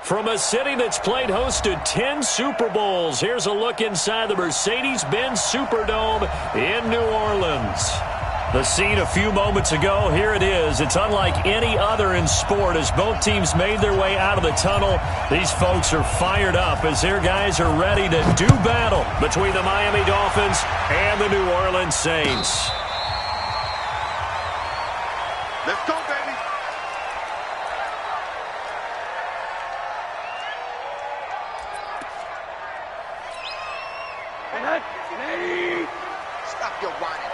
From a city that's played host to 10 Super Bowls, here's a look inside the Mercedes-Benz Superdome in New Orleans. The scene a few moments ago, here it is. It's unlike any other in sport as both teams made their way out of the tunnel. These folks are fired up as their guys are ready to do battle between the Miami Dolphins and the New Orleans Saints. Let's go, baby. Stop your whining.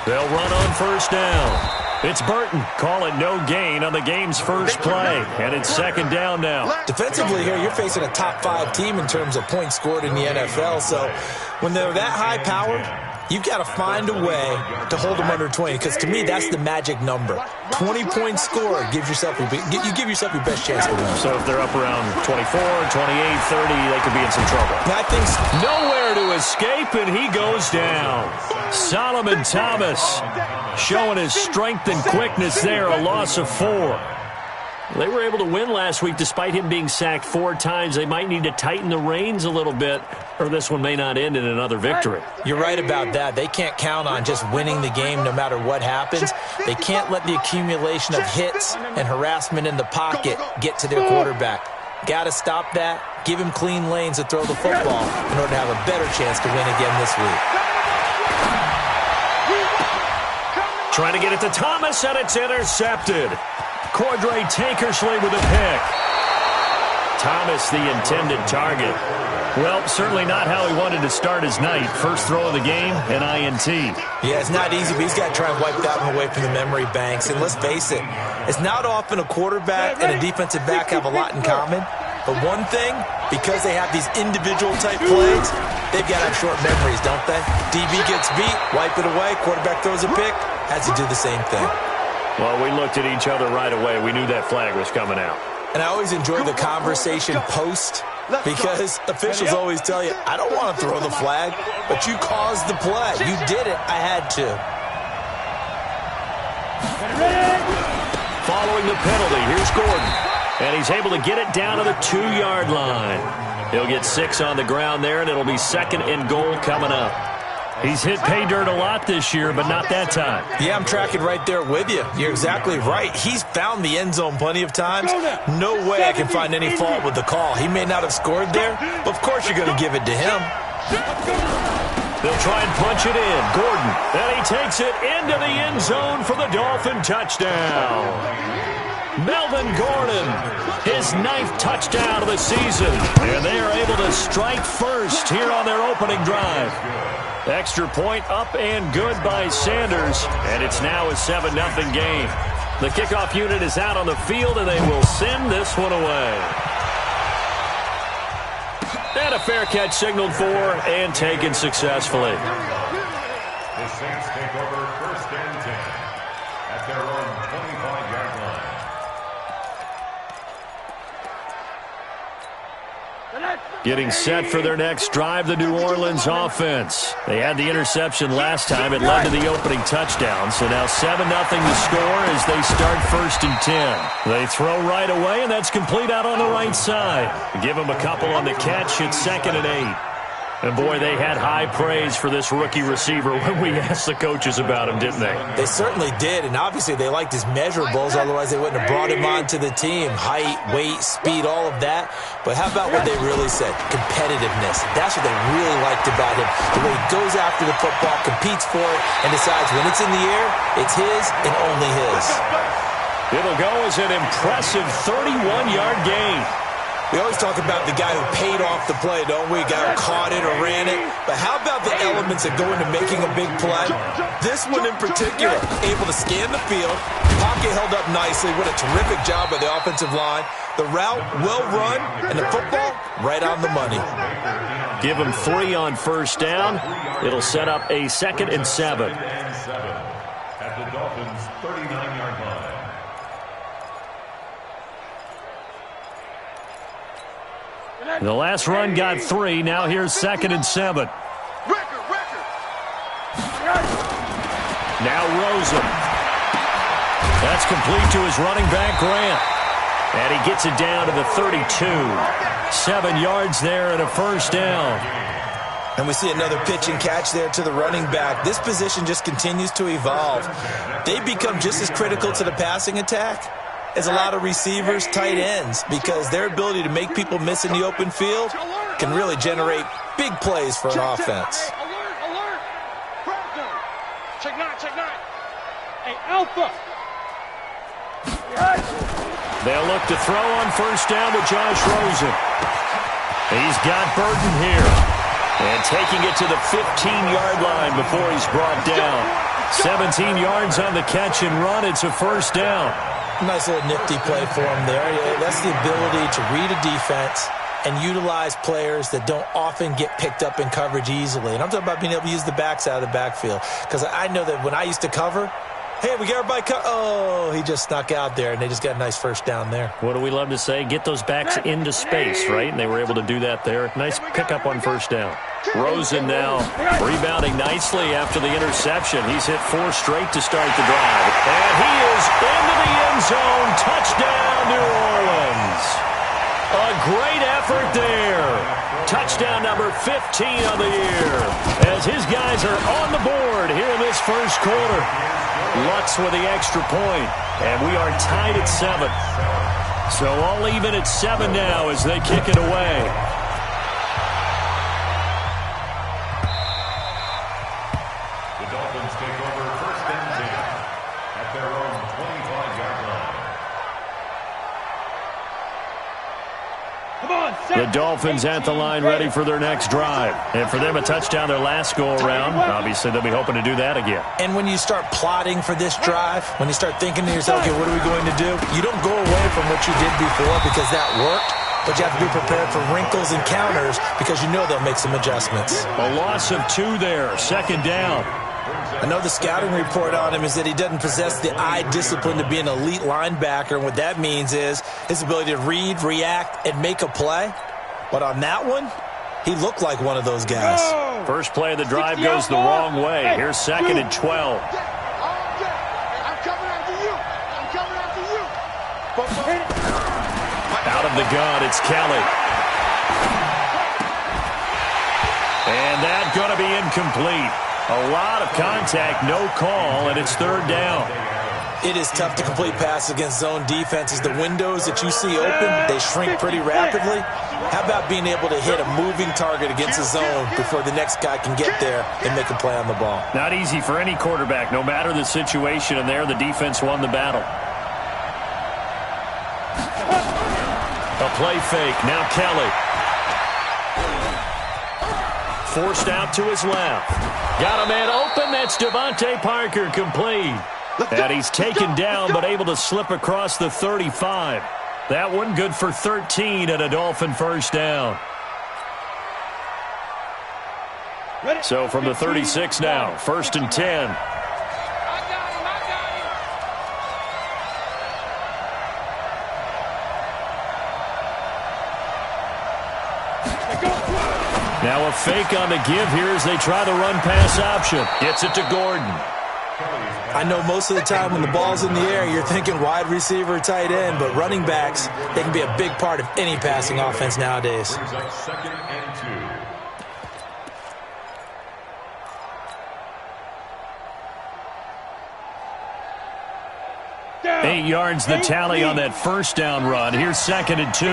They'll run on first down. It's Burton. Call it no gain on the game's first play. And it's second down now. Defensively here, you're facing a top 5 team in terms of points scored in the NFL. So when they're that high powered, you've got to find a way to hold them under 20, because to me, that's the magic number. 20-point score gives yourself you give yourself your best chance to win. So if they're up around 24, 28, 30, they could be in some trouble. I think so. Nowhere to escape, and he goes down. Solomon Thomas showing his strength and quickness there, a loss of 4. They were able to win last week despite him being sacked 4 times. They might need to tighten the reins a little bit, or this one may not end in another victory. You're right about that. They can't count on just winning the game no matter what happens. They can't let the accumulation of hits and harassment in the pocket get to their quarterback. Got to stop that, give him clean lanes to throw the football in order to have a better chance to win again this week. Trying to get it to Thomas, and it's intercepted. Cordray Tankersley with a pick. Thomas, the intended target. Well, certainly not how he wanted to start his night. First throw of the game, an INT. Yeah, it's not easy, but he's got to try and wipe that one away from the memory banks. And let's face it, it's not often a quarterback and a defensive back have a lot in common. But one thing, because they have these individual type plays, they've got to have short memories, don't they? DB gets beat, wipe it away, quarterback throws a pick, has to do the same thing. Well, we looked at each other right away. We knew that flag was coming out. And I always enjoy the conversation post, because officials always tell you, I don't want to throw the flag, but you caused the play. You did it. I had to. Following the penalty, here's Gordon. And he's able to get it down to the 2-yard line. He'll get 6 on the ground there, and it'll be second and goal coming up. He's hit pay dirt a lot this year, but not that time. Yeah, I'm tracking right there with you. You're exactly right. He's found the end zone plenty of times. No way I can find any fault with the call. He may not have scored there, but of course you're going to give it to him. They'll try and punch it in. Gordon, and he takes it into the end zone for the Dolphin touchdown. Melvin Gordon, his 9th touchdown of the season. And they are able to strike first here on their opening drive. Extra point up and good by Sanders, and it's now a 7-0 game. The kickoff unit is out on the field, and they will send this one away. And a fair catch signaled for and taken successfully. The Saints take over first and 10 at their own 25-yard line. Getting set for their next drive, the New Orleans offense. They had the interception last time. It led to the opening touchdown. So now 7-0 to score as they start first and 10. They throw right away, and that's complete out on the right side. Give them a couple on the catch. It's second and 8. And, boy, they had high praise for this rookie receiver when we asked the coaches about him, didn't they? They certainly did, and obviously they liked his measurables. Otherwise, they wouldn't have brought him onto the team. Height, weight, speed, all of that. But how about what they really said? Competitiveness. That's what they really liked about him. The way he goes after the football, competes for it, and decides when it's in the air, it's his and only his. It'll go as an impressive 31-yard gain. We always talk about the guy who paid off the play, don't we? Guy who caught it or ran it. But how about the elements that go into making a big play? This one in particular, able to scan the field, pocket held up nicely. What a terrific job by the offensive line. The route well run, and the football right on the money. Give him 3 on first down. It'll set up a second and 7. At the Dolphins' 39-yard line. The last run got 3. Now here's second and 7. Now Rosen. That's complete to his running back, Grant. And he gets it down to the 32. 7 yards there and a first down. And we see another pitch and catch there to the running back. This position just continues to evolve. They become just as critical to the passing attack as a lot of receivers, tight ends, because their ability to make people miss in the open field can really generate big plays for an offense. Alert! Check nine. Hey, Alpha. They'll look to throw on first down to Josh Rosen. He's got Burton here. And taking it to the 15-yard line before he's brought down. 17 yards on the catch and run. It's a first down. Nice little nifty play for him there. That's the ability to read a defense and utilize players that don't often get picked up in coverage easily. And I'm talking about being able to use the backs out of the backfield. Because I know that when I used to cover, hey, we got everybody oh, he just snuck out there, and they just got a nice first down there. What do we love to say? Get those backs into space, right? And they were able to do that there. Nice pickup on first down. Rosen now rebounding nicely after the interception. He's hit 4 straight to start the drive. And he is into the end zone. Touchdown, New Orleans. A great effort there. Touchdown number 15 of the year. As his guys are on the board here in this first quarter. Lutz with the extra point. And we are tied at 7. So all even at 7 now as they kick it away. The Dolphins at the line ready for their next drive. And for them, a touchdown their last go-around. Obviously, they'll be hoping to do that again. And when you start plotting for this drive, when you start thinking to yourself, okay, what are we going to do? You don't go away from what you did before because that worked. But you have to be prepared for wrinkles and counters because you know they'll make some adjustments. A loss of 2 there. Second down. I know the scouting report on him is that he doesn't possess the eye discipline to be an elite linebacker. And what that means is his ability to read, react, and make a play. But on that one, he looked like one of those guys. First play of the drive goes the wrong way. Here's second and 12. I'm coming after you. Out of the gun, it's Kelly. And that's going to be incomplete. A lot of contact, no call, and it's third down. It is tough to complete passes against zone defenses. The windows that you see open, they shrink pretty rapidly. How about being able to hit a moving target against a zone before the next guy can get there and make a play on the ball? Not easy for any quarterback, no matter the situation, and there the defense won the battle. A play fake, now Kelly. Forced out to his left. Got a man open, that's Devontae Parker, complete. And he's taken down but able to slip across the 35. That one good for 13 and a Dolphin first down. So from the 36 now, first and 10. Now a fake on the give here as they try the run-pass option. Gets it to Gordon. I know most of the time when the ball's in the air, you're thinking wide receiver, tight end, but running backs, they can be a big part of any passing offense nowadays. Second and 2. 8 yards the tally on that first down run. Here's second and 2.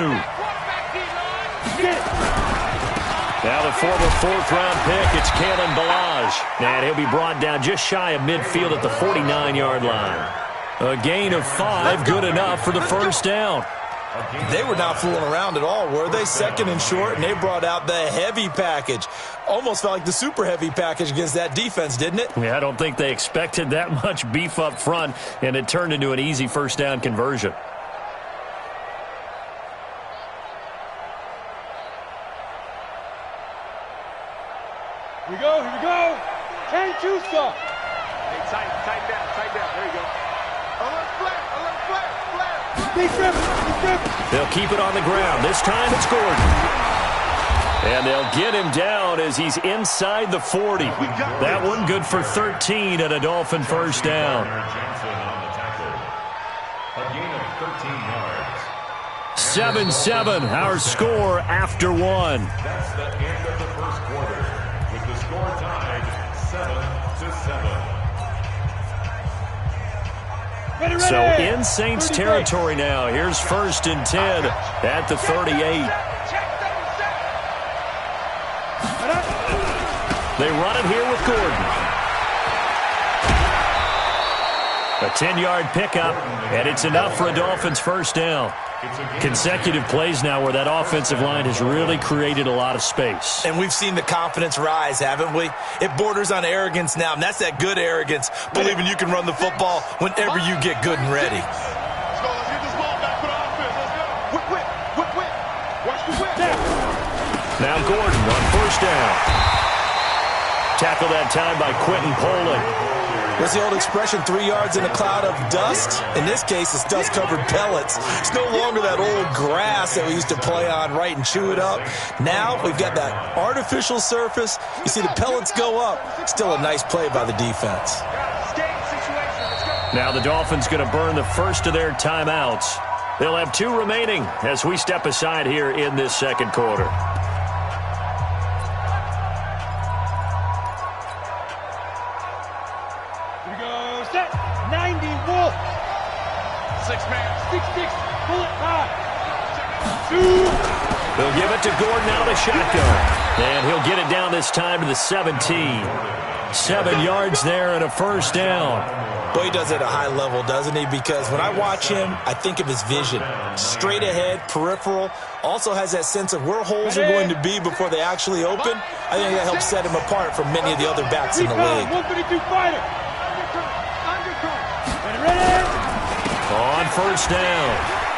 Now the former fourth-round pick, it's Kalen Ballage. And he'll be brought down just shy of midfield at the 49-yard line. A gain of 5, good enough for the first down. They were not fooling around at all, were they? Second and short, and they brought out the heavy package. Almost felt like the super heavy package against that defense, didn't it? Yeah, I don't think they expected that much beef up front, and it turned into an easy first down conversion. Here we go. 10-2 stop. Hey, tighten down. There you go. Alert flare. Big grip. They'll keep it on the ground. This time it's Gordon. And they'll get him down as he's inside the 40. That one good for 13 and a Dolphin first down. 7-7, our score after one. That's the end of the first quarter, with the score tied 7-7. Ready, ready. So in Saints territory now. Here's 1st and 10 at the 38. They run it here with Gordon. A 10-yard pickup, and it's enough for a Dolphins first down. Consecutive plays now where that offensive line has really created a lot of space. And we've seen the confidence rise, haven't we? It borders on arrogance now, and that's that good arrogance, believing you can run the football whenever you get good and ready. Let's go. Let's get this ball back for the offense. Let's go. Whip, whip, whip, whip. Watch the whip. Now Gordon on first down. Tackled that time by Quentin Poling. What's the old expression, 3 yards in a cloud of dust? In this case, it's dust-covered pellets. It's no longer that old grass that we used to play on, right, and chew it up. Now we've got that artificial surface. You see the pellets go up. Still a nice play by the defense. Now the Dolphins going to burn the first of their timeouts. They'll have 2 remaining as we step aside here in this second quarter. Set. 90 Wolf. 6-man. 6-6. Bullet 5. 2. They'll give it to Gordon out of the shotgun. And he'll get it down this time to the 17. 7 yards there and a first down. Boy, he does it at a high level, doesn't he? Because when I watch him, I think of his vision. Straight ahead, peripheral. Also has that sense of where holes are going to be before they actually open. I think that helps set him apart from many of the other backs in the league. 152 fighter. Ready. On first down,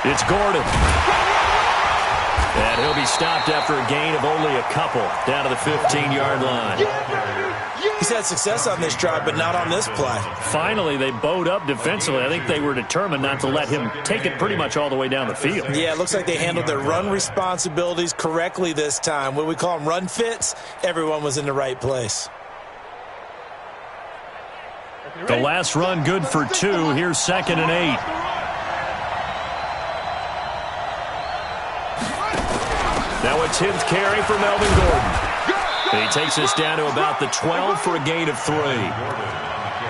it's Gordon. And he'll be stopped after a gain of only a couple down to the 15-yard line. He's had success on this drive, but not on this play. Finally, they bowed up defensively. I think they were determined not to let him take it pretty much all the way down the field. Yeah, it looks like they handled their run responsibilities correctly this time. What we call them run fits, everyone was in the right place. The last run good for 2. Here's 2nd and 8. Now a 10th carry for Melvin Gordon. And he takes us down to about the 12 for a gain of 3.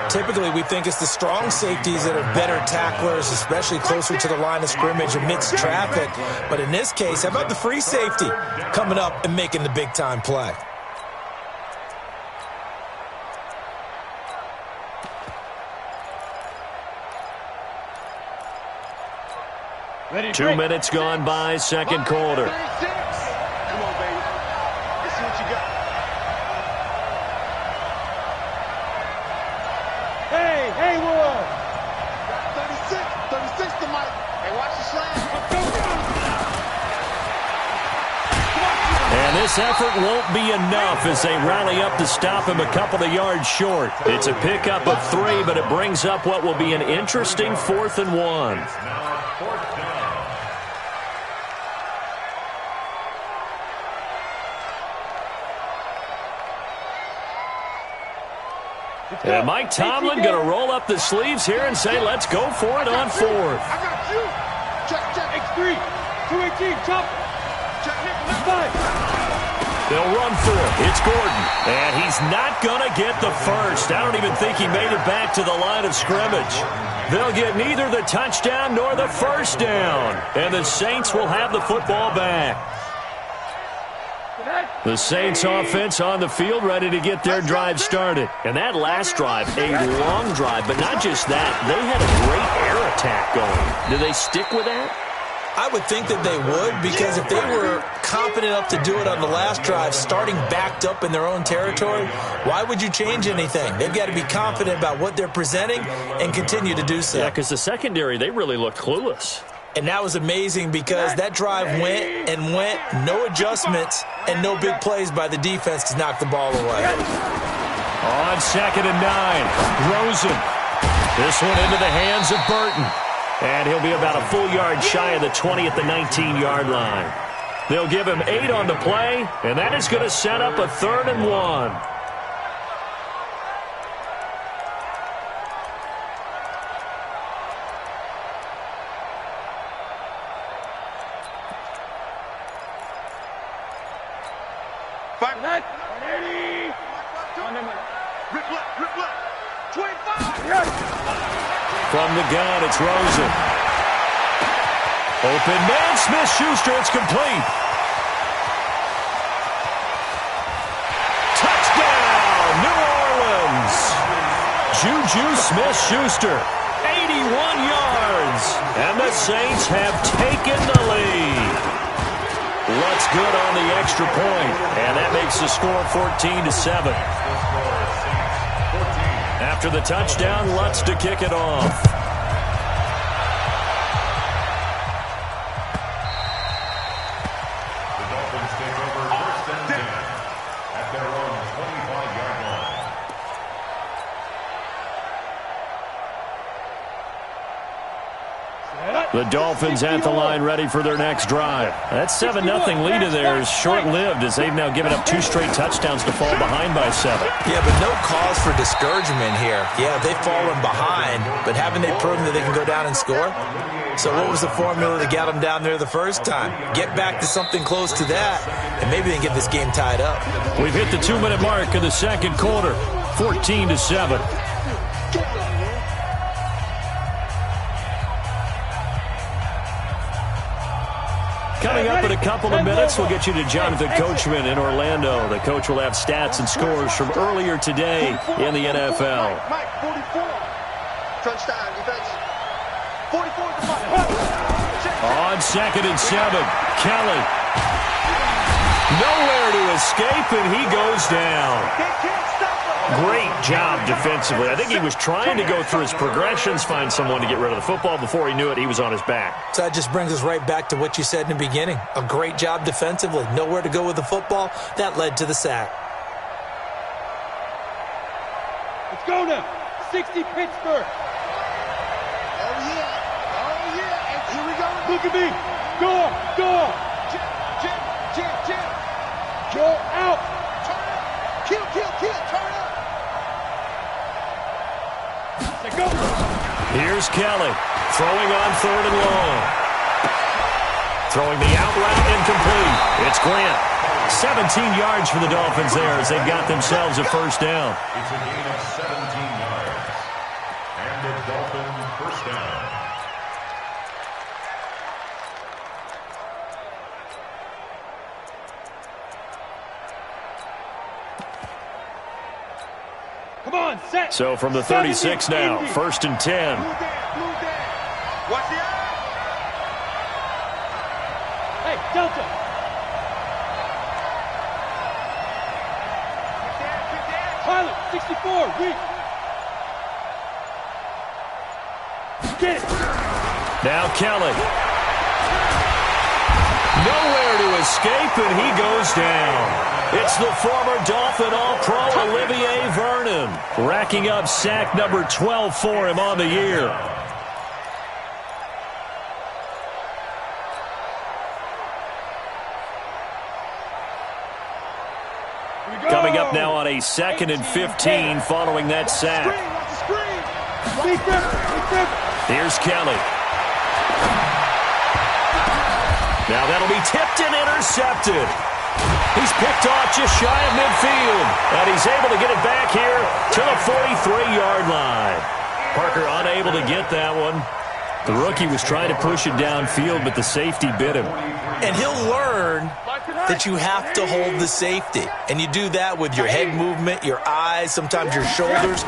Typically, we think it's the strong safeties that are better tacklers, especially closer to the line of scrimmage amidst traffic. But in this case, how about the free safety coming up and making the big-time play? Ready. 2 minutes gone by, second quarter. Come on, baby. Let's see what you got. Hey, Haywood. 36 to Mike. Hey, watch the slam. And this effort won't be enough as they rally up to stop him a couple of yards short. It's a pickup of 3, but it brings up what will be an interesting 4th and 1. And Mike Tomlin going to roll up the sleeves here and say, let's go for it on 4th. I got you. Check. X3. 218. Chop. Check. 5. They'll run for it. It's Gordon. And he's not going to get the first. I don't even think he made it back to the line of scrimmage. They'll get neither the touchdown nor the first down. And the Saints will have the football back. The Saints offense on the field ready to get their drive started. And that last drive, a long drive, but not just that. They had a great air attack going. Do they stick with that? I would think that they would, because if they were confident enough to do it on the last drive, starting backed up in their own territory, why would you change anything? They've got to be confident about what they're presenting and continue to do so. Yeah, because the secondary, they really looked clueless. And that was amazing because that drive went and went, no adjustments, and no big plays by the defense to knock the ball away. On 2nd and 9, Rosen. This one into the hands of Burton. And he'll be about a full yard shy of the 20 at the 19-yard line. They'll give him 8 on the play, and that is going to set up a 3rd and 1. Five. 180. Rip left. 25. From the gun, it's Rosen. Open man, Smith-Schuster, it's complete. Touchdown, New Orleans. Juju Smith-Schuster, 81 yards. And the Saints have taken the lead. Lutz good on the extra point, and that makes the score 14-7. After the touchdown, Lutz to kick it off. The Dolphins take over first and 10 at their own 25-yard line. The Dolphins at the line ready for their next drive. That 7-0 lead of theirs short-lived as they've now given up 2 straight touchdowns to fall behind by 7. Yeah, but no cause for discouragement here. Yeah, they've fallen behind, but haven't they proven that they can go down and score? So what was the formula that got them down there the first time? Get back to something close to that, and maybe they can get this game tied up. We've hit the 2-minute mark of the second quarter, 14-7. Coming up in a couple of minutes, we'll get you to Jonathan Coachman in Orlando. The coach will have stats and scores from earlier today in the NFL. Mike, 44. Touchdown, defense. 44 to Mike. On 2nd and 7, Kelly. Nowhere to escape, and he goes down. They can't stop us. Great job defensively. I think he was trying to go through his progressions, find someone to get rid of the football. Before he knew it, he was on his back. So that just brings us right back to what you said in the beginning. A great job defensively. Nowhere to go with the football. That led to the sack. Let's go now. 60 Pittsburgh. Oh, yeah. And here we go. Look at me. Go. Jim. Go out. Turn up. Kill. Turn up. Let's go. Here's Kelly, throwing on 3rd and long. Throwing the out route incomplete. It's Grant. 17 yards for the Dolphins there as they've got themselves a first down. It's a gain of 17 yards. And the Dolphins first down. Come on, set. So from the 36 now, 1st and 10. Blue down. Watch the eye. Hey, Delta. Get down. Pilot, 64, weak. Get it. Now Kelly. Nowhere to escape, and he goes down. It's the former Dolphin All-Pro Olivier Vernon, racking up sack number 12 for him on the year. Coming up now on a 2nd and 15 following that sack. Here's Kelly. Now that'll be tipped and intercepted. He's picked off just shy of midfield, and he's able to get it back here to the 43-yard line. Parker unable to get that one. The rookie was trying to push it downfield, but the safety bit him. And he'll learn that you have to hold the safety. And you do that with your head movement, your eyes, sometimes your shoulders.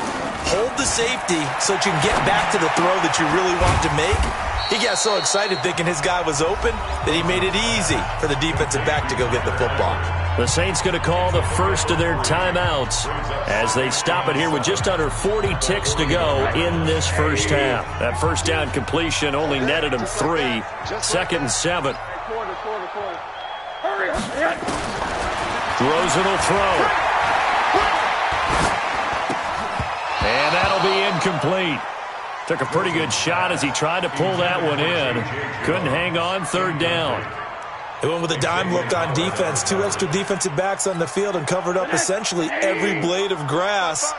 Hold the safety so that you can get back to the throw that you really want to make. He got so excited thinking his guy was open that he made it easy for the defensive back to go get the football. The Saints going to call the first of their timeouts as they stop it here with just under 40 ticks to go in this first half. That first down completion only netted him 3. 2nd and 7. Hurry up. Rosen will throw. And that'll be incomplete. Took a pretty good shot as he tried to pull that one in. Couldn't hang on 3rd down. They went with a dime look on defense. 2 extra defensive backs on the field and covered up essentially every blade of grass.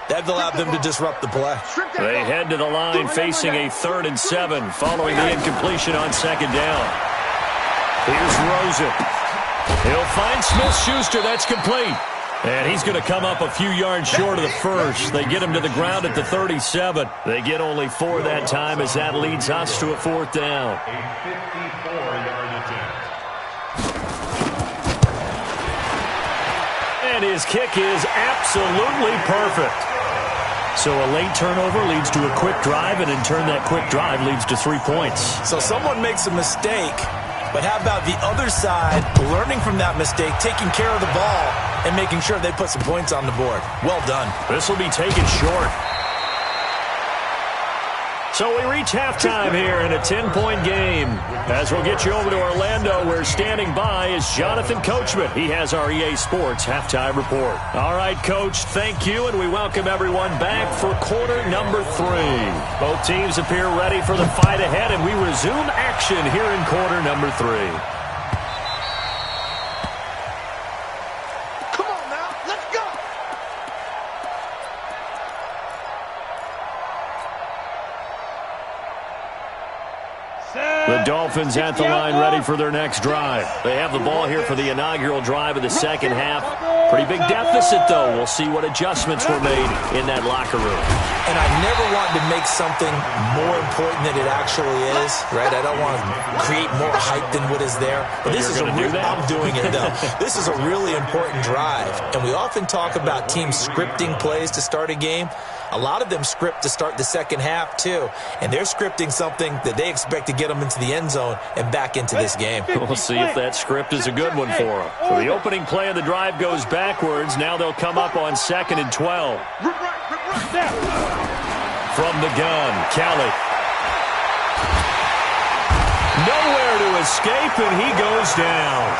That allowed them to disrupt the play. They head to the line facing a 3rd and 7 following the incompletion on 2nd down. Here's Rosen. He'll find Smith-Schuster. That's complete. And he's going to come up a few yards short of the first. They get him to the ground at the 37. They get only 4 that time as that leads us to a 4th down. A 54-yard attempt. And his kick is absolutely perfect. So a late turnover leads to a quick drive, and in turn that quick drive leads to 3 points. So someone makes a mistake, but how about the other side learning from that mistake, taking care of the ball, and making sure they put some points on the board? Well done. This will be taken short. So we reach halftime here in a 10-point game. As we'll get you over to Orlando, where standing by is Jonathan Coachman. He has our EA Sports halftime report. All right, Coach, thank you, and we welcome everyone back for quarter number 3. Both teams appear ready for the fight ahead, and we resume action here in quarter number 3. Come on now, let's go. The Dolphins at the line ready for their next drive. They have the ball here for the inaugural drive of the second half. Pretty big deficit, though. We'll see what adjustments were made in that locker room. And I never want to make something more important than it actually is, right? I don't want to create more hype than what is there. But this is I'm doing it, though. This is a really important drive. And we often talk about teams scripting plays to start a game. A lot of them script to start the second half, too. And they're scripting something that they expect to get them into the end zone and back into this game. We'll see if that script is a good one for them. So the opening play of the drive goes backwards. Now they'll come up on 2nd and 12. From the gun, Kelly. Nowhere to escape, and he goes down.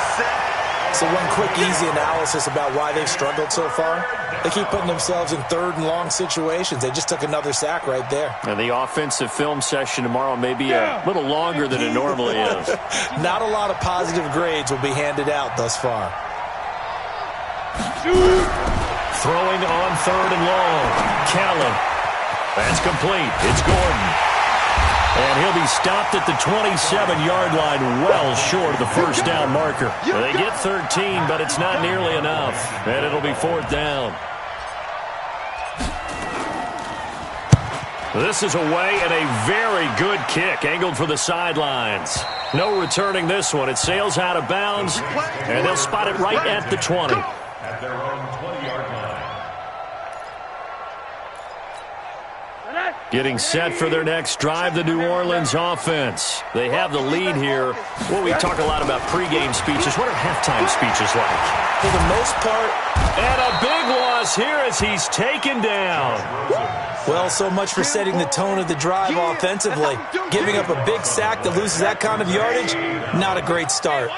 So one quick, easy analysis about why they've struggled so far. They keep putting themselves in 3rd and long situations. They just took another sack right there. And the offensive film session tomorrow may be a little longer than it normally is. Not a lot of positive grades will be handed out thus far. Throwing on 3rd and long. Callan. That's complete. It's Gordon. And he'll be stopped at the 27-yard line, well short of the first down marker. They get 13, but it's not nearly enough. And it'll be 4th down. This is away, and a very good kick, angled for the sidelines. No returning this one. It sails out of bounds, and they'll spot it right at the 20. At their own 20-yard line. Getting set for their next drive, the New Orleans offense. They have the lead here. Well, we talk a lot about pregame speeches. What are halftime speeches like? For the most part. And a big loss here as he's taken down. Well, so much for setting the tone of the drive offensively. Giving up a big sack that loses that kind of yardage, not a great start.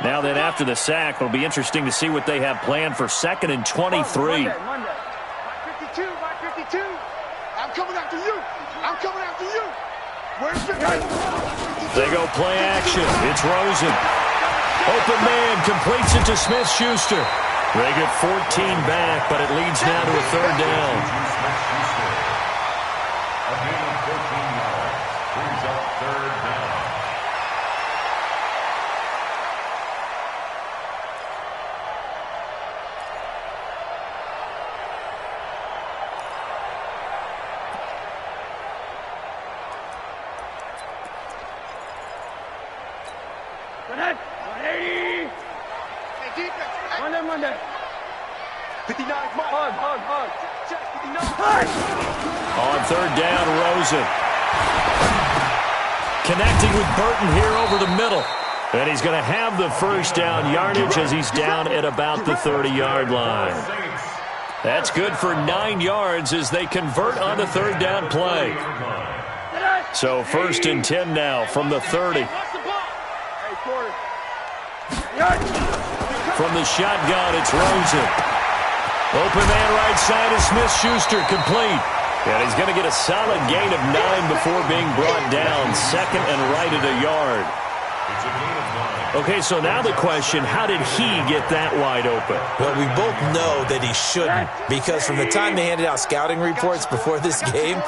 Now then, after the sack, it'll be interesting to see what they have planned for 2nd and 23. 52, 52. I'm coming after you. I'm coming after you. Where's your guy? They go play action. It's Rosen. Open man completes it to Smith-Schuster. They get 14 back, but it leads now to a 3rd down. A gain of 14 yards brings up 3rd down. Monday. 59, Mike. Hug. Check, 59. On 3rd down, Rosen. Connecting with Burton here over the middle. And he's going to have the first down yardage as he's down at about the 30-yard line. That's good for 9 yards as they convert on the 3rd down play. So 1st and 10 now from the 30. From the shotgun, it's Rosen. Open man right side is Smith-Schuster, complete. And he's going to get a solid gain of 9 before being brought down. 2nd and right at a yard. Okay, so now the question, how did he get that wide open? Well, we both know that he shouldn't, because from the time they handed out scouting reports before this game,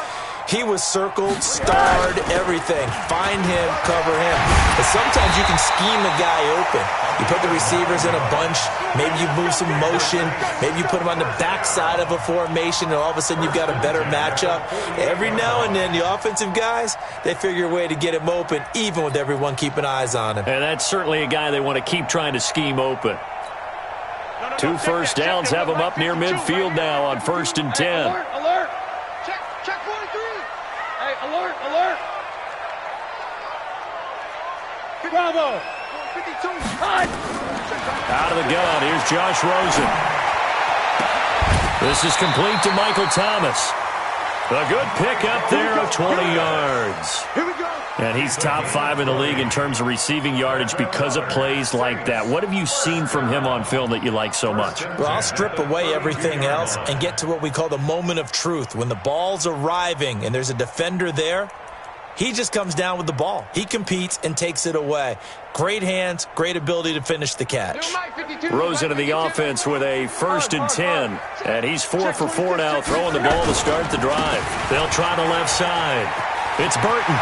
He was circled, starred, everything. Find him, cover him. But sometimes you can scheme a guy open. You put the receivers in a bunch. Maybe you move some motion. Maybe you put them on the backside of a formation, and all of a sudden you've got a better matchup. Every now and then, the offensive guys, they figure a way to get him open, even with everyone keeping eyes on him. And that's certainly a guy they want to keep trying to scheme open. 2 first downs have him up near midfield now on 1st and 10. Alert, alert. Check 43. Hey, alert, alert. Bravo. 52. Cut. Out of the gun, here's Josh Rosen. This is complete to Michael Thomas. A good pickup there of 20 yards. Here we go. And he's top 5 in the league in terms of receiving yardage because of plays like that. What have you seen from him on film that you like so much? Well, I'll strip away everything else and get to what we call the moment of truth. When the ball's arriving and there's a defender there, he just comes down with the ball. He competes and takes it away. Great hands, great ability to finish the catch. Rosen into the offense with a 1st and 10. And he's 4 for 4 now, throwing the ball to start the drive. They'll try the left side. It's Burton.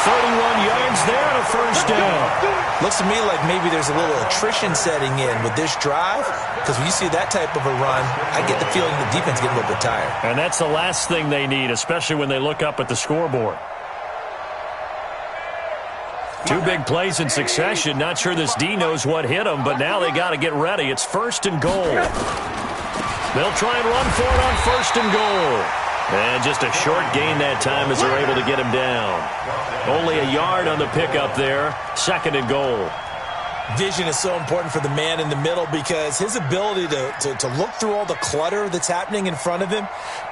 31 yards there and a 1st down. Looks to me like maybe there's a little attrition setting in with this drive, because when you see that type of a run, I get the feeling the defense getting a little bit tired. And that's the last thing they need, especially when they look up at the scoreboard. 2 big plays in succession. Not sure this D knows what hit them, but now they got to get ready. It's 1st and goal. They'll try and run for it on 1st and goal. And just a short gain that time as they're able to get him down. Only a yard on the pickup there. 2nd and goal. Vision is so important for the man in the middle, because his ability to look through all the clutter that's happening in front of him,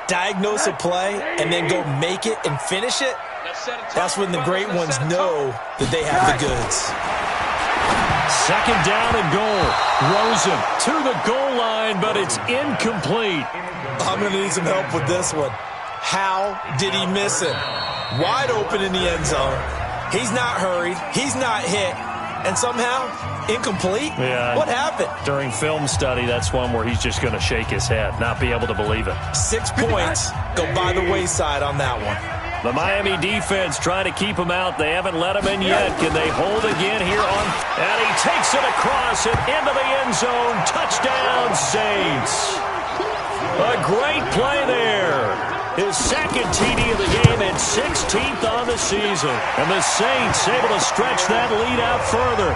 diagnose a play, and then go make it and finish it, that's when the great ones know that they have the goods. 2nd down and goal. Rosen to the goal line, but it's incomplete. I'm going to need some help with this one. How did he miss him? Wide open in the end zone. He's not hurried. He's not hit. And somehow, incomplete? Yeah. What happened? During film study, that's one where he's just going to shake his head, not be able to believe it. 6 points go by the wayside on that one. The Miami defense trying to keep him out. They haven't let him in yet. Can they hold again here on? And he takes it across and into the end zone. Touchdown, Saints. A great play there. His 2nd TD of the game and 16th on the season. And the Saints able to stretch that lead out further.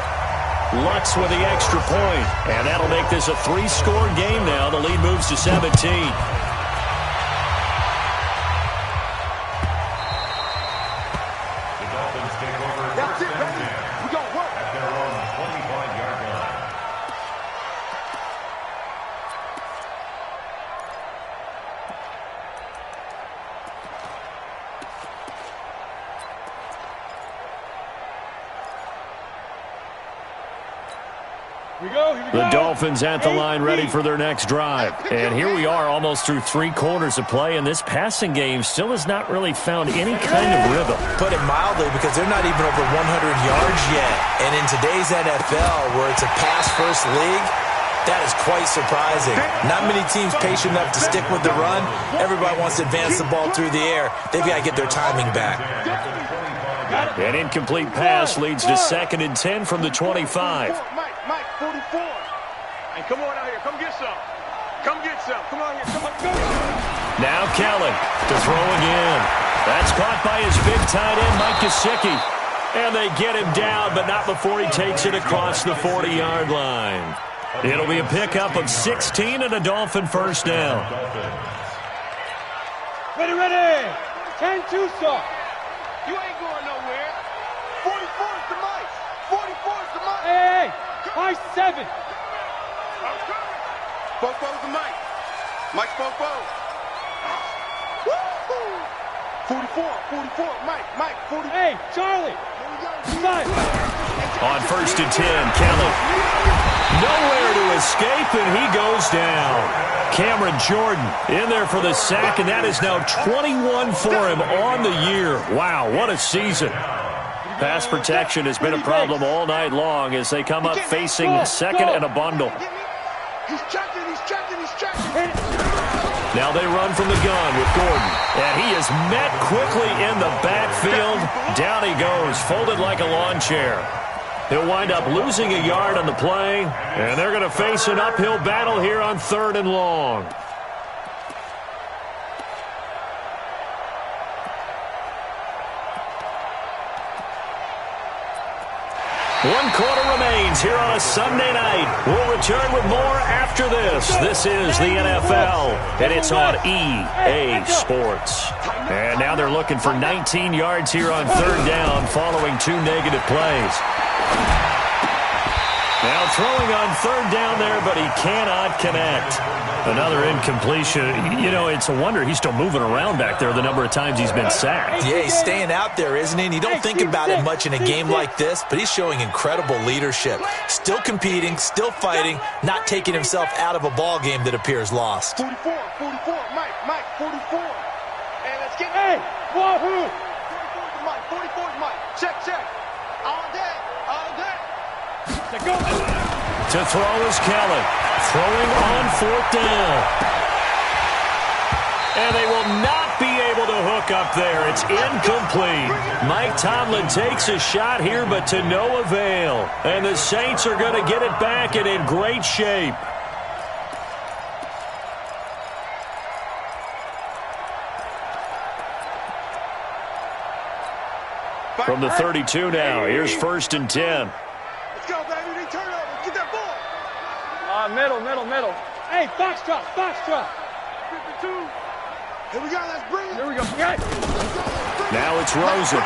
Lutz with the extra point. And that'll make this a 3-score game now. The lead moves to 17. That's it, baby. We gon' work. At their own 25-yard line. Here we go. The Dolphins at the line ready for their next drive. And here we are almost through 3 quarters of play, and this passing game still has not really found any kind of rhythm. Put it mildly, because they're not even over 100 yards yet. And in today's NFL, where it's a pass-first league, that is quite surprising. Not many teams patient enough to stick with the run. Everybody wants to advance the ball through the air. They've got to get their timing back. An incomplete pass leads to 2nd and 10 from the 25. Mike, 44. Hey, come on out here. Come get some. Come get some. Come on here. Come on. Go. Now Kelly to throw again. That's caught by his big tight end, Mike Gesicki. And they get him down, but not before he takes it across the 40-yard line. It'll be a pickup of 16 and a Dolphin 1st down. Ready. 10-2, sir. You ain't going nowhere. 44 is the Mike. 44 is the Mike. Hey. High 7. Fofo's the Mike. Mike's Fofo. 44, Mike, 40. Hey, Charlie. 5. On 1st and 10, Kelly. Nowhere to escape, and he goes down. Cameron Jordan in there for the sack, and that is now 21 for him on the year. Wow, what a season. Pass protection has been a problem all night long as they come up facing 2nd and a bundle. He's checking. Now they run from the gun with Gordon. And he is met quickly in the backfield. Down he goes, folded like a lawn chair. He'll wind up losing a yard on the play, and they're going to face an uphill battle here on 3rd and long. 1 quarter remains here on a Sunday night. We'll return with more after this. This is the NFL, and it's on EA Sports. And now they're looking for 19 yards here on 3rd down following 2 negative plays. Now throwing on 3rd down there, but he cannot connect. Another incompletion. You know, it's a wonder he's still moving around back there the number of times he's been sacked. Yeah, he's staying out there, isn't he? And you don't think about it much in a game like this, but he's showing incredible leadership. Still competing, still fighting, not taking himself out of a ball game that appears lost. 44, Mike, 44. Hey, let's get it. 44 is Mike. Check. All day. To throw is Kelly. Throwing on 4th down. And they will not be able to hook up there. It's incomplete. Mike Tomlin takes a shot here, but to no avail. And the Saints are going to get it back and in great shape. From the 32 now, here's 1st and 10. Let's go, baby. They turn over. Get that ball. Middle. Hey, Foxtrot. 52. Here we go. Let's bring it. Here we go. Yeah. Now it's Rosen.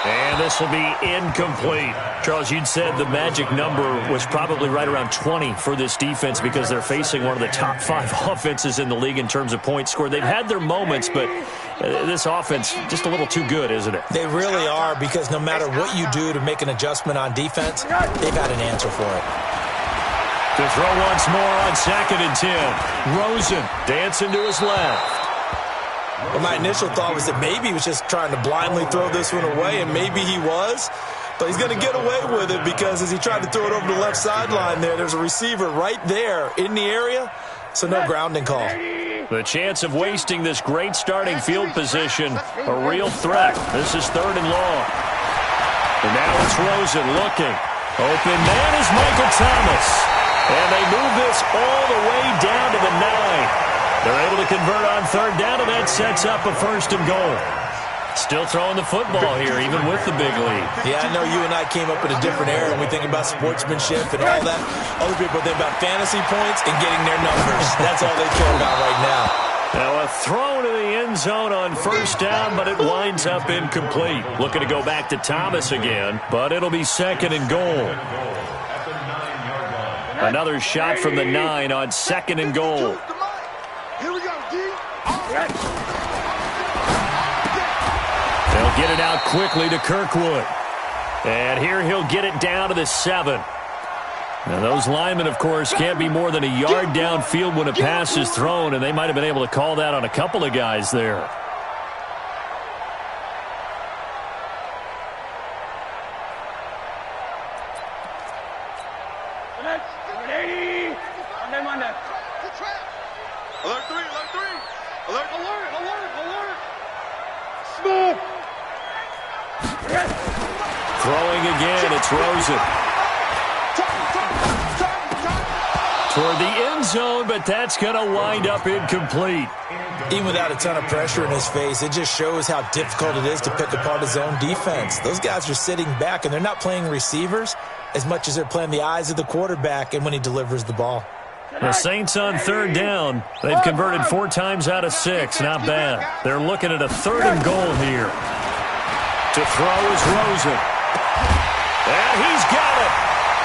And this will be incomplete. Charles, you'd said the magic number was probably right around 20 for this defense because they're facing one of the top 5 offenses in the league in terms of points scored. They've had their moments, but this offense just a little too good, isn't it? They really are, because no matter what you do to make an adjustment on defense, they've got an answer for it. To throw once more on 2nd and 10. Rosen dancing to his left. Well, my initial thought was that maybe he was just trying to blindly throw this one away, and maybe he was. But he's going to get away with it because as he tried to throw it over the left sideline there's a receiver right there in the area, so no grounding call. The chance of wasting this great starting field position, a real threat. This is 3rd and long. And now it's Rosen looking. Open man is Michael Thomas. And they move this all the way down to the 9. They're able to convert on 3rd down, and that sets up a 1st and goal. Still throwing the football here, even with the big lead. Yeah, I know you and I came up in a different era, and we think about sportsmanship and all that. Other people think about fantasy points and getting their numbers. That's all they care about right now. Now a throw to the end zone on 1st down, but it winds up incomplete. Looking to go back to Thomas again, but it'll be 2nd and goal. Another shot from the 9 on 2nd and goal. Here we go, D. They'll get it out quickly to Kirkwood. And here he'll get it down to the 7. Now those linemen, of course, can't be more than a yard downfield when a pass is thrown, and they might have been able to call that on a couple of guys there. Monday. Alert 3. Smooth. Throwing again, it's Rosen. Toward the end zone, but that's going to wind up incomplete. Even without a ton of pressure in his face, it just shows how difficult it is to pick apart his own defense. Those guys are sitting back, and they're not playing receivers as much as they're playing the eyes of the quarterback and when he delivers the ball. The Saints on 3rd down. They've converted 4 times out of 6. Not bad. They're looking at a 3rd and goal here. To throw is Rosen. And he's got it.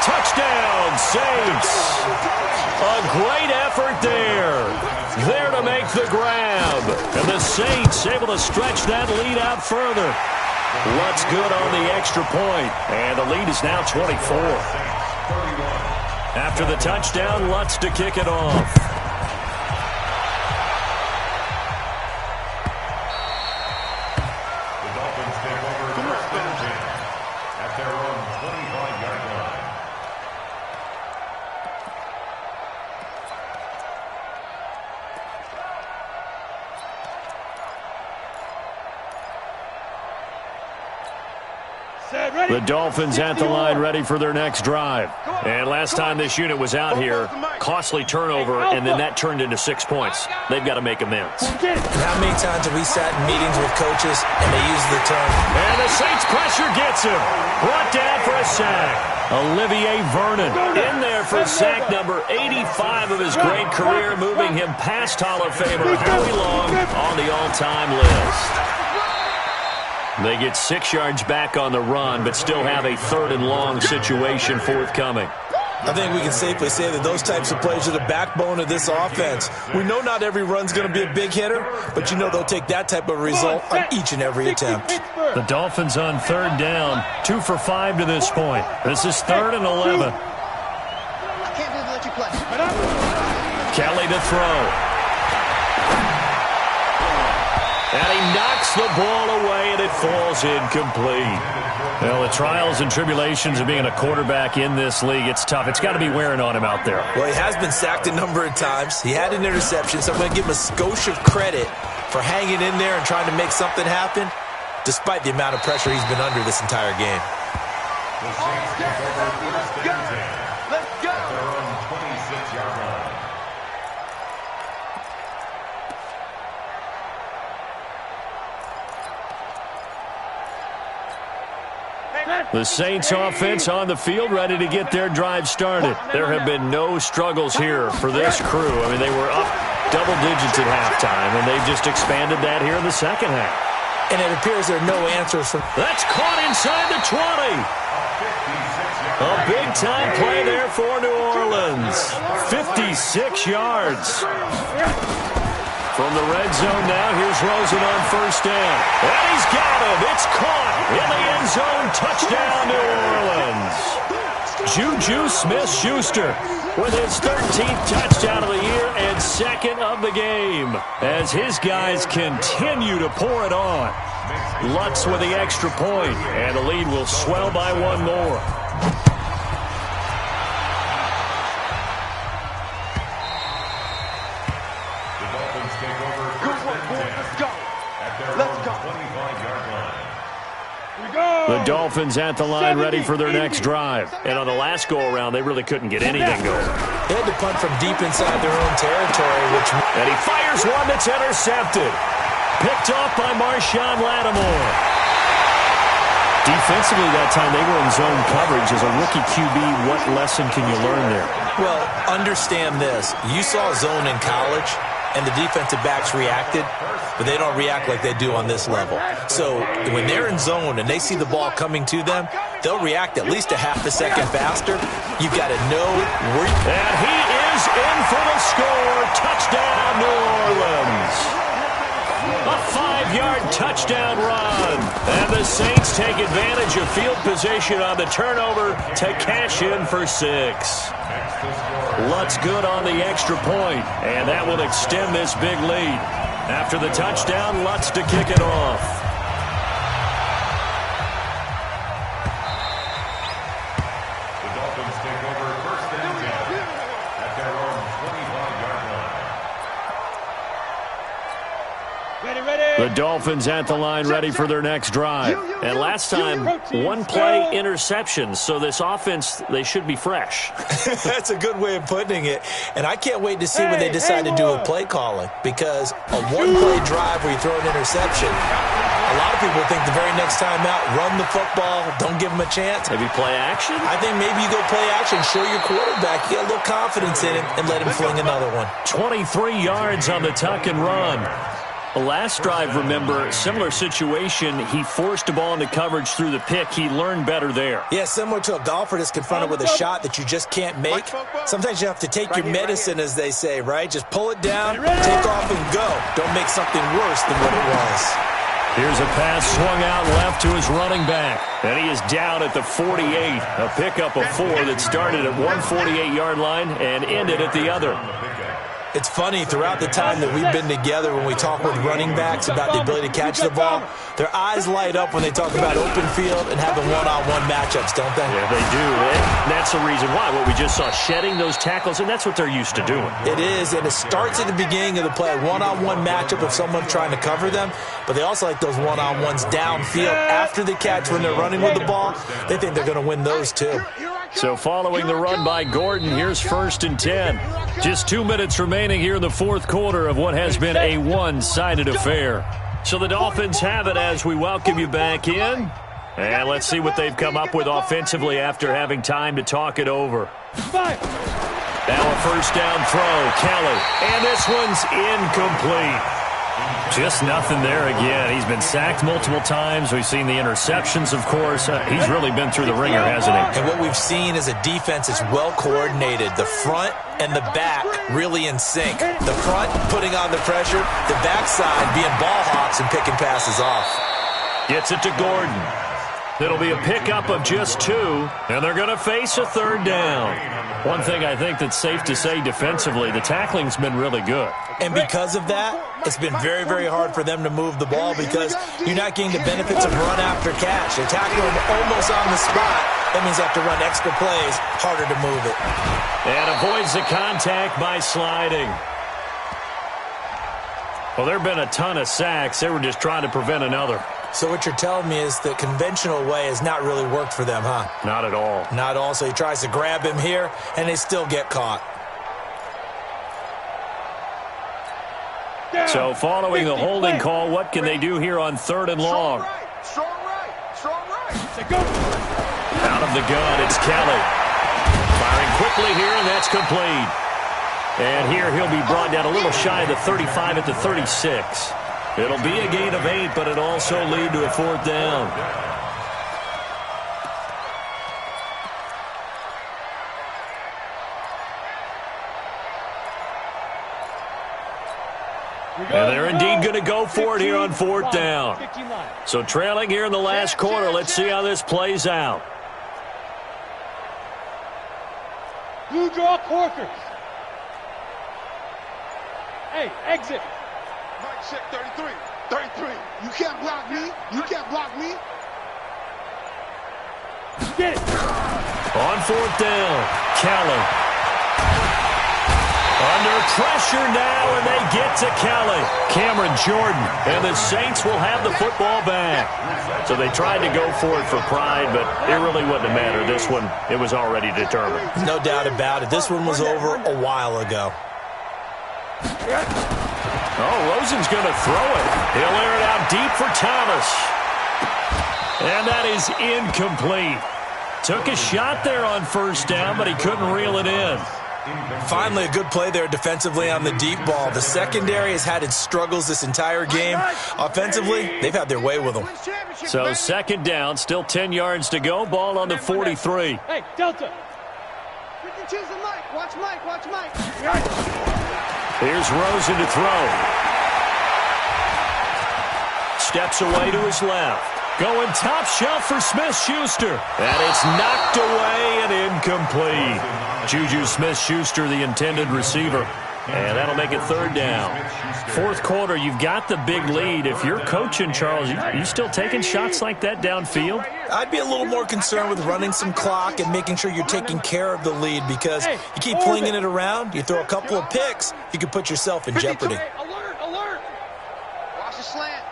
Touchdown, Saints. A great effort there. There to make the grab. And the Saints able to stretch that lead out further. Lutz good on the extra point. And the lead is now 24. After the touchdown, Lutz to kick it off. The Dolphins take over first and 10 at their own 25-yard line. The Dolphins at the line ready for their next drive. And last time this unit was out here, costly turnover, and then that turned into 6 points. They've got to make amends. How many times have we sat in meetings with coaches and they use the term? And the Saints pressure gets him. Brought down for a sack. Olivier Vernon in there for sack number 85 of his great career, moving him past Hall of Famer Howie Long on the all-time list. They get 6 yards back on the run, but still have a 3rd and long situation forthcoming. I think we can safely say that those types of plays are the backbone of this offense. We know not every run's going to be a big hitter, but you know they'll take that type of result on each and every attempt. The Dolphins on 3rd down, 2 for 5 to this point. This is 3rd and 11. I can't believe they let you play. Kelly to throw. And he knocks the ball away, and it falls incomplete. Well, the trials and tribulations of being a quarterback in this league, it's tough. It's got to be wearing on him out there. Well, he has been sacked a number of times. He had an interception, so I'm going to give him a skosh of credit for hanging in there and trying to make something happen, despite the amount of pressure he's been under this entire game. The Saints take over first and 10. Let's go. At their own 26-yard line. The Saints offense on the field, ready to get their drive started. There have been no struggles here for this crew. I mean, they were up double digits at halftime, and they've just expanded that here in the second half. And it appears there are no answers from... That's caught inside the 20. A big-time play there for New Orleans. 56 yards. From the red zone now, here's Rosen on 1st down. And he's got it. It's caught in the end zone. Touchdown, New Orleans. Juju Smith-Schuster with his 13th touchdown of the year and 2nd of the game as his guys continue to pour it on. Lutz with the extra point, and the lead will swell by 1 more. The Dolphins at the line ready for their next drive. And on the last go-around, they really couldn't get anything going. They had to punt from deep inside their own territory, And he fires one that's intercepted. Picked off by Marshawn Lattimore. Defensively that time, they were in zone coverage. As a rookie QB, what lesson can you learn there? Well, understand this. You saw zone in college, and the defensive backs reacted, but they don't react like they do on this level. So when they're in zone and they see the ball coming to them, they'll react at least a half a second faster. You've got to know where... And he is in for the score. Touchdown, New Orleans. A 5-yard touchdown run. And the Saints take advantage of field position on the turnover to cash in for 6. Lutz good on the extra point, and that will extend this big lead. After the touchdown, Lutz to kick it off. The Dolphins take over first and 10 at their own 25-yard line. The Dolphins at the line ready for their next drive. And last time, 1-play interception, so this offense, they should be fresh. That's a good way of putting it. And I can't wait to see when they decide to do a play calling, because a 1-play drive where you throw an interception, a lot of people think the very next time out, run the football, don't give them a chance. Maybe play action? I think maybe you go play action, show your quarterback, you get a little confidence in him, and let him fling another one. 23 yards on the tuck and run. The last drive, remember, similar situation. He forced the ball into coverage through the pick. He learned better there. Yeah, similar to a golfer that's confronted with a shot that you just can't make. Sometimes you have to take your medicine, as they say, right? Just pull it down, take off, and go. Don't make something worse than what it was. Here's a pass swung out left to his running back. And he is down at the 48. A pickup of 4 that started at one 48-yard line and ended at the other. It's funny, throughout the time that we've been together, when we talk with running backs about the ability to catch the ball, their eyes light up when they talk about open field and having one-on-one matchups, don't they? Yeah, they do. And that's the reason why. What we just saw, shedding those tackles, and that's what they're used to doing. It is, and it starts at the beginning of the play, one-on-one matchup of someone trying to cover them, but they also like those one-on-ones downfield after the catch when they're running with the ball. They think they're going to win those too. So following the run by Gordon, here's 1st and 10. Just 2 minutes remaining here in the fourth quarter of what has been a one-sided affair. So the Dolphins have it as we welcome you back in. And let's see what they've come up with offensively after having time to talk it over. Now a first down throw, Kelly. And this one's incomplete. Just nothing there again. He's been sacked multiple times. We've seen the interceptions, of course. He's really been through the ringer, hasn't he? And what we've seen is a defense that's well coordinated. The front and the back really in sync. The front putting on the pressure, the backside being ball hawks and picking passes off. Gets it to Gordon. It'll be a pickup of just 2, and they're going to face a third down. One thing I think that's safe to say defensively, the tackling's been really good. And because of that, it's been very, very hard for them to move the ball because you're not getting the benefits of run after catch. They tackle them almost on the spot. That means they have to run extra plays, harder to move it. And avoids the contact by sliding. Well, there have been a ton of sacks. They were just trying to prevent another. So what you're telling me is the conventional way has not really worked for them, huh? Not at all. Not at all. So he tries to grab him here, and they still get caught. So following the holding call, what can they do here on 3rd and long? Strong right. Out of the gun, it's Kelly. Firing quickly here, and that's complete. And here he'll be brought down a little shy of the 35 at the 36. It'll be a gain of 8, but it'll also lead to a 4th down. And they're indeed going to go for it here on 4th down. So trailing here in the last quarter. Let's see how this plays out. Blue draw Corkers. Hey, exit. Mike, check 33. 33. You can't block me. You can't block me. Get it. On 4th down, Kelly. Under pressure now, and they get to Kelly. Cameron Jordan, and the Saints will have the football back. So they tried to go for it for pride, but it really wouldn't have mattered. This one, it was already determined. No doubt about it. This one was over a while ago. Oh, Rosen's going to throw it. He'll air it out deep for Thomas. And that is incomplete. Took a shot there on 1st down, but he couldn't reel it in. Finally, a good play there defensively on the deep ball. The secondary has had its struggles this entire game. Offensively, they've had their way with them. So 2nd down, still 10 yards to go. Ball on the 43. Hey, Delta. Watch Mike. Here's Rosen to throw. Steps away to his left. Going top shelf for Smith-Schuster. And it's knocked away and incomplete. Juju Smith-Schuster, the intended receiver. And that'll make it 3rd down. 4th quarter, you've got the big lead. If you're coaching, Charles, you still taking shots like that downfield? I'd be a little more concerned with running some clock and making sure you're taking care of the lead because you keep flinging it around, you throw a couple of picks, you could put yourself in jeopardy. Alert. Watch the slant.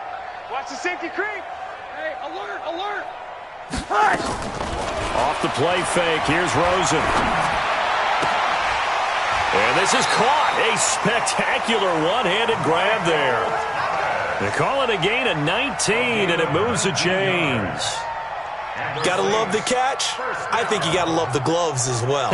Watch the safety creep. Hey, alert. Off the play fake, here's Rosen. And this is caught. A spectacular one-handed grab there. They call it a gain of 19, and it moves the chains. Gotta love the catch. I think you gotta love the gloves as well.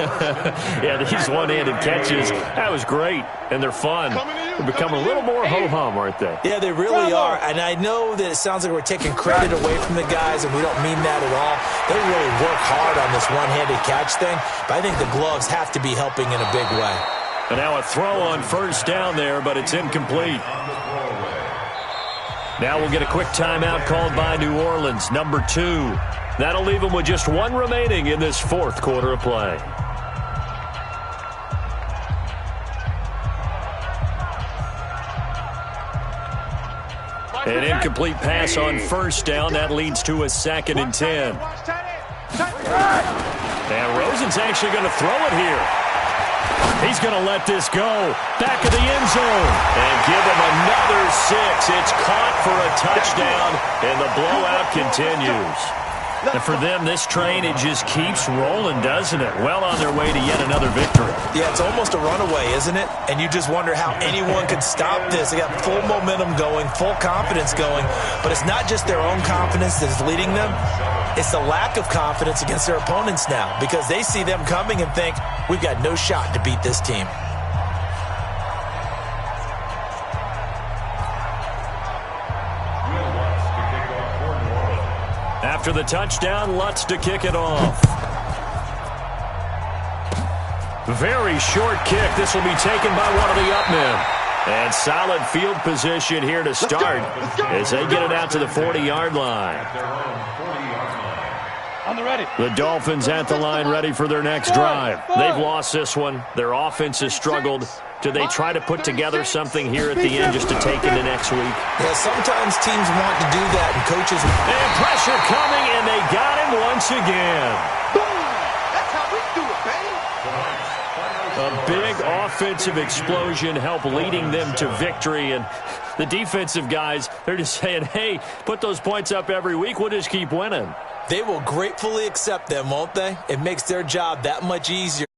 Yeah, these one-handed catches, that was great, and they're fun. They're becoming a little more ho-hum, aren't they? Yeah, they really are, and I know that it sounds like we're taking credit away from the guys, and we don't mean that at all. They really work hard on this one-handed catch thing, but I think the gloves have to be helping in a big way. And now a throw on 1st down there, but it's incomplete. Now we'll get a quick timeout called by New Orleans, number 2. That'll leave them with just 1 remaining in this 4th quarter of play. An incomplete pass on first down. That leads to a 2nd and 10. And Rosen's actually going to throw it here. He's going to let this go. Back of the end zone. And give him another 6. It's caught for a touchdown, and the blowout continues. And for them, this train, it just keeps rolling, doesn't it? Well on their way to yet another victory. Yeah, it's almost a runaway, isn't it? And you just wonder how anyone could stop this. They got full momentum going, full confidence going. But it's not just their own confidence that is leading them. It's the lack of confidence against their opponents now, because they see them coming and think, we've got no shot to beat this team. After the touchdown, Lutz to kick it off. Very short kick. This will be taken by one of the up men. And solid field position here to start as they get it out to the 40-yard line. On the ready. The Dolphins at the line, ready for their next drive. They've lost this one. Their offense has struggled. Do they try to put together something here at the end just to take into next week? Yeah, sometimes teams want to do that, and coaches... And pressure coming, and they got him once again. Boom! That's how we do it, baby. A big offensive explosion helped leading them to victory, and the defensive guys, they're just saying, hey, put those points up every week. We'll just keep winning. They will gratefully accept them, won't they? It makes their job that much easier.